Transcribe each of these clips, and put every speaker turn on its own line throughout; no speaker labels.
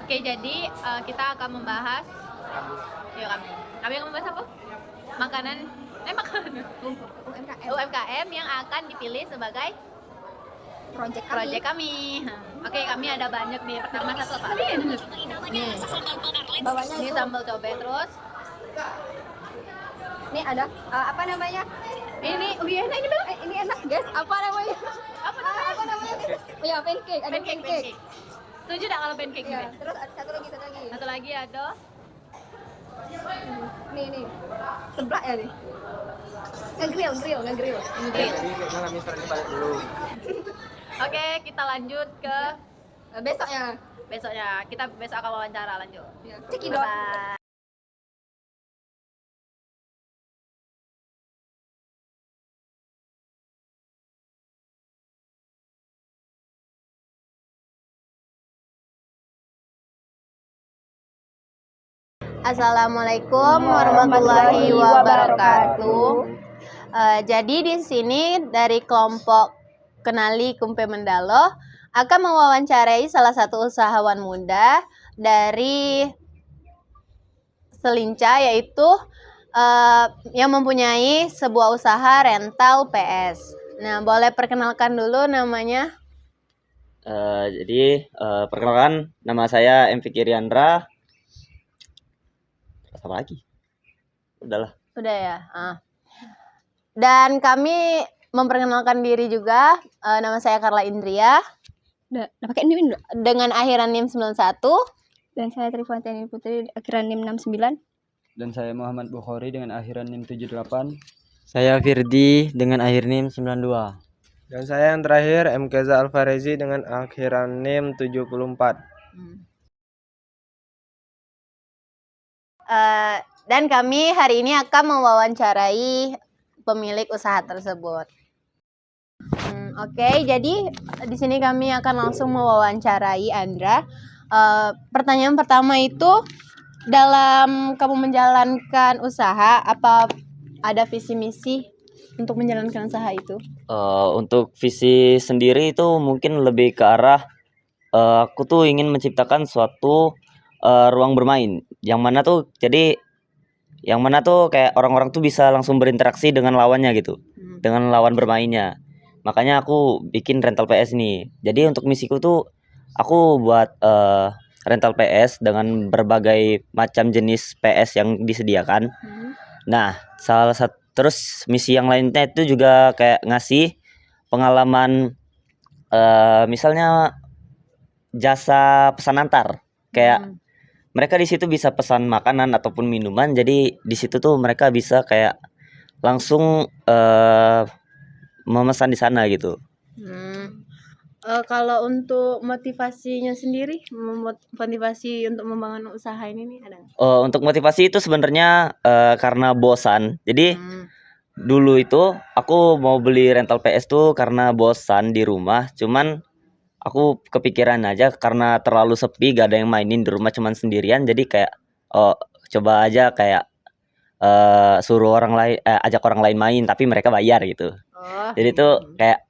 Oke, jadi kita akan membahas. Yuk kami akan membahas apa? Makanan. UMKM yang akan dipilih sebagai project kami. Oke, kami ada banyak nih. Pertama satu apa? Nih.
Bawahnya
Ini
itu.
sambal cabai terus.
Ini ada apa namanya?
Ini enak ini Bel.
Ini enak guys. Apa namanya?
Apa namanya?
Apa namanya? Oh ya, pancake. Ada pancake.
Setuju tak kalau pancake
Ya,
ini?
terus ada satu lagi.
Satu lagi ada.
Nih. Seblak ya nih. Ngegrill.
Grill.
dulu.
Oke, kita lanjut ke
Besok ya.
besoknya. Kita besok akan wawancara lanjut.
Ya. Cekidot.
Bye. Assalamualaikum warahmatullahi wabarakatuh. Jadi di sini dari kelompok Kenali Kumpe Mendalo akan mewawancarai salah satu usahawan muda dari Selinca, yaitu yang mempunyai sebuah usaha rental PS. Nah, boleh perkenalkan dulu namanya?
Perkenalkan, nama saya M. Fikri Andra. Apa lagi? Udahlah.
Udah ya. Dan kami memperkenalkan diri juga. Nama saya Carla Indria.
Udah pakai NIM enggak?
Dengan akhiran NIM 91.
Dan saya Trifontiani Putri akhiran NIM 69.
Dan saya Muhammad Bukhari dengan akhiran NIM 78.
Saya Firdi dengan akhir NIM 92.
Dan saya yang terakhir M. Keza Alfarezi dengan akhiran NIM 74.
Dan kami hari ini akan mewawancarai pemilik usaha tersebut. Oke, jadi di sini kami akan langsung mewawancarai Andra. Pertanyaan pertama itu, dalam kamu menjalankan usaha, apa ada visi misi untuk menjalankan usaha itu?
Untuk visi sendiri itu mungkin lebih ke arah aku tuh ingin menciptakan suatu ruang bermain yang mana tuh kayak orang-orang tuh bisa langsung berinteraksi dengan lawannya gitu, dengan lawan bermainnya. Makanya aku bikin rental PS nih. Jadi untuk misiku tuh aku buat rental PS dengan berbagai macam jenis PS yang disediakan. Nah, terus misi yang lainnya itu juga kayak ngasih pengalaman, misalnya jasa pesan antar, kayak mereka di situ bisa pesan makanan ataupun minuman. Jadi di situ tuh mereka bisa kayak langsung memesan di sana gitu.
Kalau untuk motivasinya sendiri, motivasi untuk membangun usaha ini nih ada nggak?
Untuk motivasi itu sebenarnya karena bosan. Jadi dulu itu aku mau beli rental PS tuh karena bosan di rumah. Cuman aku kepikiran aja karena terlalu sepi, gak ada yang mainin di rumah, cuman sendirian. Jadi kayak coba aja kayak suruh orang lain, ajak orang lain main tapi mereka bayar gitu. Jadi tuh kayak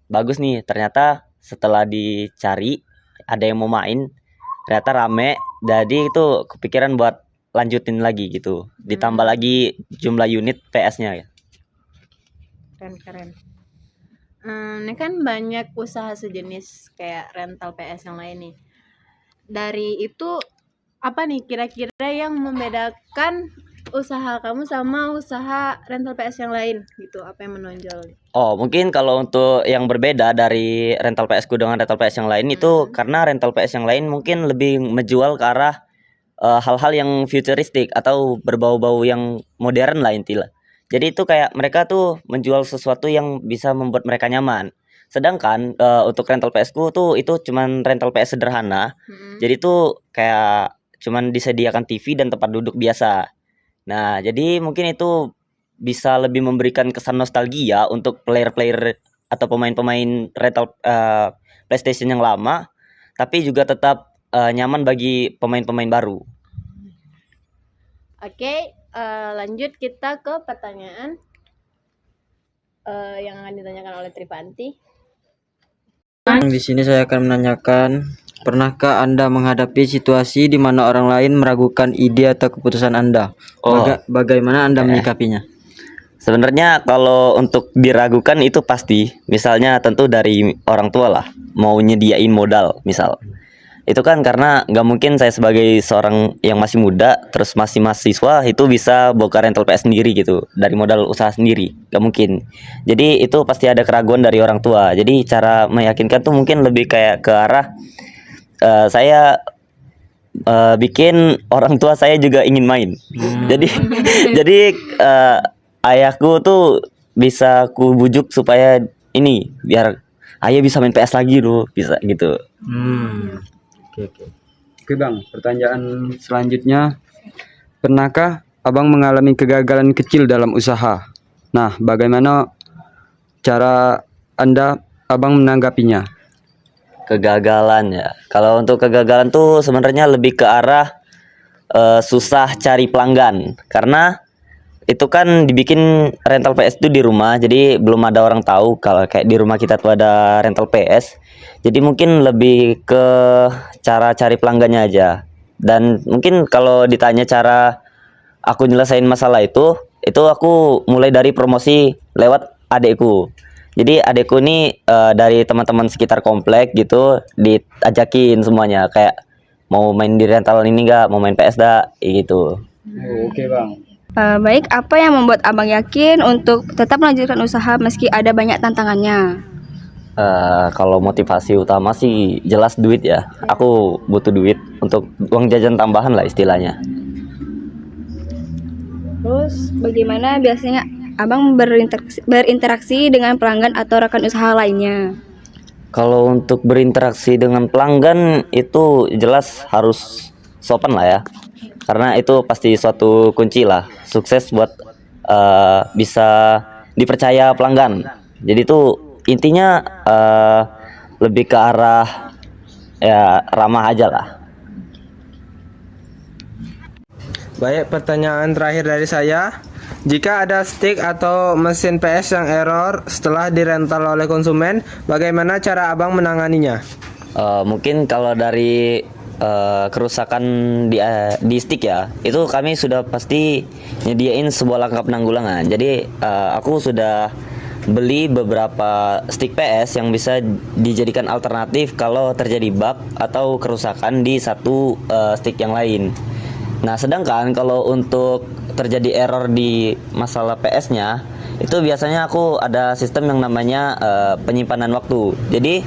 bagus nih, ternyata setelah dicari ada yang mau main, ternyata rame. Jadi itu kepikiran buat lanjutin lagi gitu, ditambah lagi jumlah unit PS-nya ya.
Keren. Ini kan banyak usaha sejenis kayak rental PS yang lain nih. Dari itu apa nih kira-kira yang membedakan usaha kamu sama usaha rental PS yang lain gitu? Apa yang menonjol?
Mungkin kalau untuk yang berbeda dari rental PS ku dengan rental PS yang lain itu karena rental PS yang lain mungkin lebih menjual ke arah hal-hal yang futuristik atau berbau-bau yang modern lah intilah. Jadi itu kayak mereka tuh menjual sesuatu yang bisa membuat mereka nyaman. Sedangkan untuk rental PS ku tuh itu cuman rental PS sederhana. Jadi tuh kayak cuman disediakan TV dan tempat duduk biasa. Nah, jadi mungkin itu bisa lebih memberikan kesan nostalgia untuk player-player atau pemain-pemain rental PlayStation yang lama, tapi juga tetap nyaman bagi pemain-pemain baru.
Oke, lanjut kita ke pertanyaan yang akan ditanyakan oleh Tripanti.
Di sini saya akan menanyakan, pernahkah Anda menghadapi situasi di mana orang lain meragukan ide atau keputusan Anda? Bagaimana Anda menyikapinya?
Sebenarnya kalau untuk diragukan itu pasti, misalnya tentu dari orang tua lah, mau nyediain modal misal. Itu kan karena nggak mungkin saya sebagai seorang yang masih muda, terus masih mahasiswa itu bisa buka rental PS sendiri gitu, dari modal usaha sendiri, nggak mungkin. Jadi itu pasti ada keraguan dari orang tua. Jadi cara meyakinkan tuh mungkin lebih kayak ke arah saya bikin orang tua saya juga ingin main. Jadi jadi ayahku tuh bisa ku bujuk supaya ini biar ayah bisa main PS lagi loh, bisa gitu.
Oke Bang, pertanyaan selanjutnya, pernahkah Abang mengalami kegagalan kecil dalam usaha? Nah, bagaimana cara Abang menanggapinya?
Kegagalan ya. Kalau untuk kegagalan tuh sebenarnya lebih ke arah susah cari pelanggan, karena itu kan dibikin rental PS itu di rumah, jadi belum ada orang tahu kalau kayak di rumah kita tuh ada rental PS. Jadi mungkin lebih ke cara cari pelanggannya aja. Dan mungkin kalau ditanya cara aku nyelesain masalah itu aku mulai dari promosi lewat adekku. Jadi adekku ini dari teman-teman sekitar komplek gitu diajakin semuanya, kayak mau main di rental ini enggak, mau main PS dah gitu.
Oke Bang.
Baik, apa yang membuat Abang yakin untuk tetap melanjutkan usaha meski ada banyak tantangannya?
Kalau motivasi utama sih jelas duit ya. Aku butuh duit untuk uang jajan tambahan lah istilahnya.
Terus bagaimana biasanya Abang berinteraksi dengan pelanggan atau rekan usaha lainnya?
Kalau untuk berinteraksi dengan pelanggan itu jelas harus sopan lah ya. Karena itu pasti suatu kunci lah sukses buat bisa dipercaya pelanggan. Jadi itu intinya lebih ke arah ya ramah aja lah.
Baik, pertanyaan terakhir dari saya. Jika ada stick atau mesin PS yang error setelah dirental oleh konsumen, bagaimana cara Abang menanganinya?
Mungkin kalau dari kerusakan di stick ya, itu kami sudah pasti nyediain sebuah langkah penanggulangan. Jadi aku sudah beli beberapa stick PS yang bisa dijadikan alternatif kalau terjadi bug atau kerusakan di satu stick yang lain. Nah, sedangkan kalau untuk terjadi error di masalah PS-nya, itu biasanya aku ada sistem yang namanya penyimpanan waktu. Jadi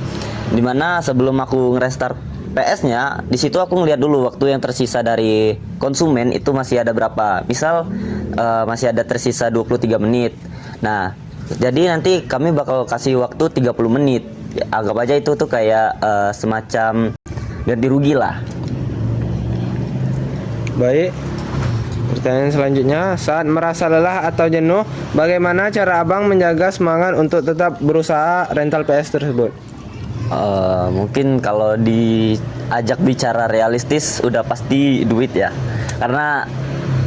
dimana sebelum aku nge-restart PS-nya, di situ aku ngeliat dulu waktu yang tersisa dari konsumen itu masih ada berapa. Misal masih ada tersisa 23 menit. Nah, jadi nanti kami bakal kasih waktu 30 menit. Anggap aja itu tuh kayak semacam ganti rugi lah.
Baik. Pertanyaan selanjutnya, saat merasa lelah atau jenuh, bagaimana cara Abang menjaga semangat untuk tetap berusaha rental PS tersebut?
Mungkin kalau diajak bicara realistis udah pasti duit ya, karena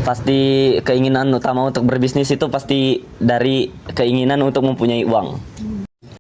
pasti keinginan utama untuk berbisnis itu pasti dari keinginan untuk mempunyai uang.